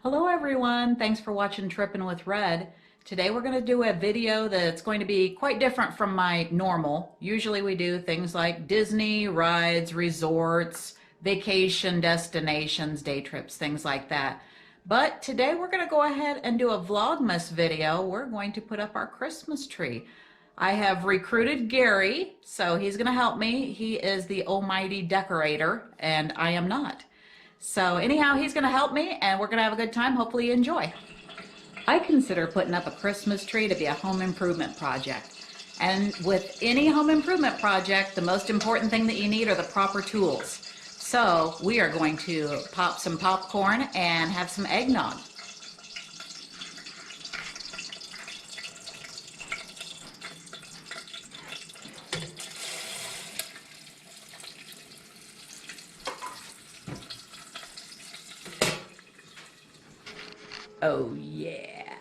Hello everyone, thanks for watching Trippin' with Red. Today we're going to do a video that's going to be quite different from my normal. Usually we do things like Disney, rides, resorts, vacation destinations, day trips, things like that. But today we're going to go ahead and do a Vlogmas video. We're going to put up our Christmas tree. I have recruited Gary, so he's going to help me. He is the almighty decorator, and I am not. So anyhow, he's going to help me, and we're going to have a good time. Hopefully you enjoy. I consider putting up a Christmas tree to be a home improvement project. And with any home improvement project, the most important thing that you need are the proper tools. So we are going to pop some popcorn and have some eggnog. Oh yeah.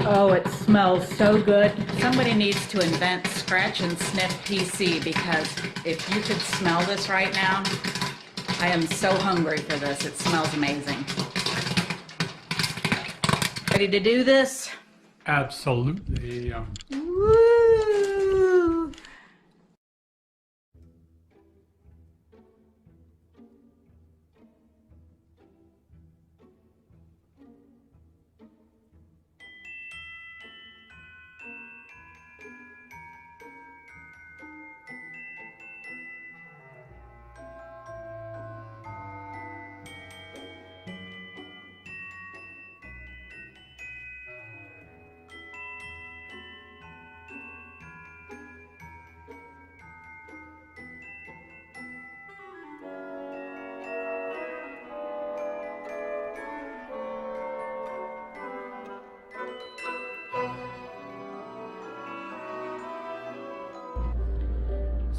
Oh, it smells so good. Somebody needs to invent scratch and sniff PC, because if you could smell this right now, I am so hungry for this. It smells amazing. Ready to do this? Absolutely. Woo!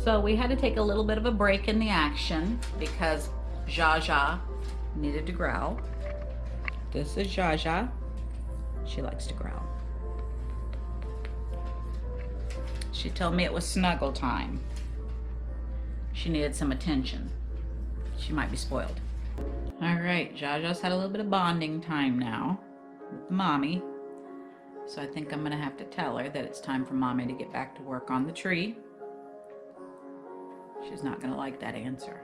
So we had to take a little bit of a break in the action because Jaja needed to growl. This is Jaja. She likes to growl. She told me it was snuggle time. She needed some attention. She might be spoiled. All right, Jaja's had a little bit of bonding time now with mommy. So I think I'm gonna have to tell her that it's time for mommy to get back to work on the tree. She's not gonna like that answer.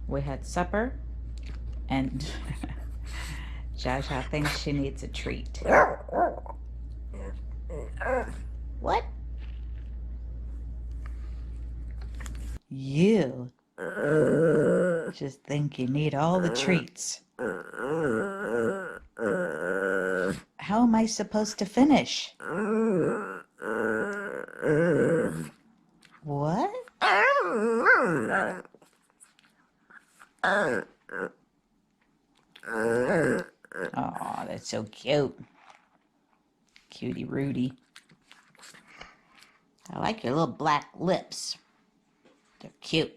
We had supper, and Jaja thinks she needs a treat. What? You just think you need all the treats. How am I supposed to finish? What? Oh, that's so cute. Cutie Rudy. I like your little black lips. They're cute.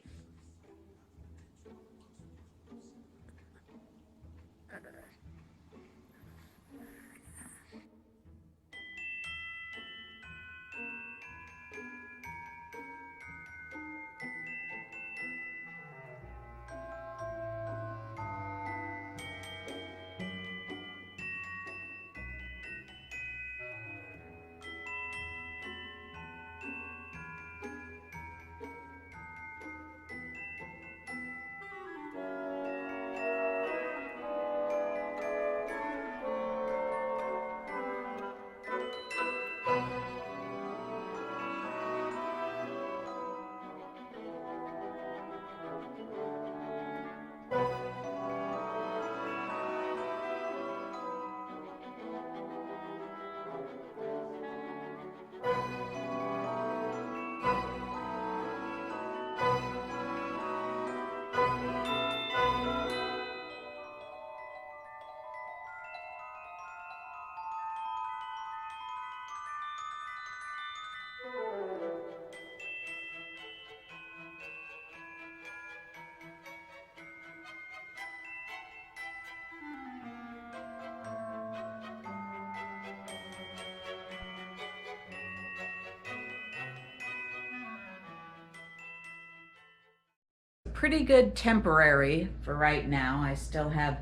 pretty good temporary for right now. I still have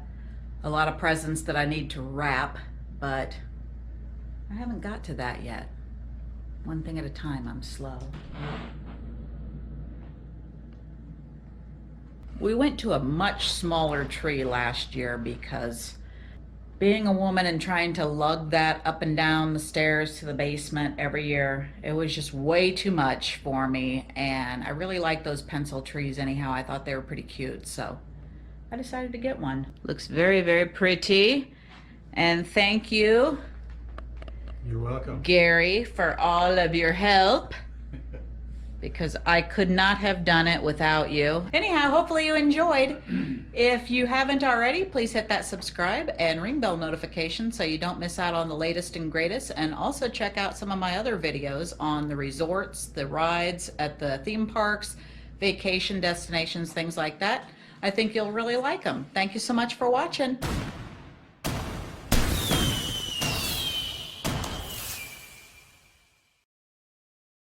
a lot of presents that I need to wrap, but I haven't got to that yet. One thing at a time, I'm slow. We went to a much smaller tree last year because being a woman and trying to lug that up and down the stairs to the basement every year, it was just way too much for me. And I really like those pencil trees anyhow. I thought they were pretty cute, so I decided to get one. Looks very, very pretty. And thank you, You're welcome. Gary, for all of your help, because I could not have done it without you. Anyhow, hopefully you enjoyed. If you haven't already, please hit that subscribe and ring bell notification so you don't miss out on the latest and greatest. And also check out some of my other videos on the resorts, the rides at the theme parks, vacation destinations, things like that. I think you'll really like them. Thank you so much for watching.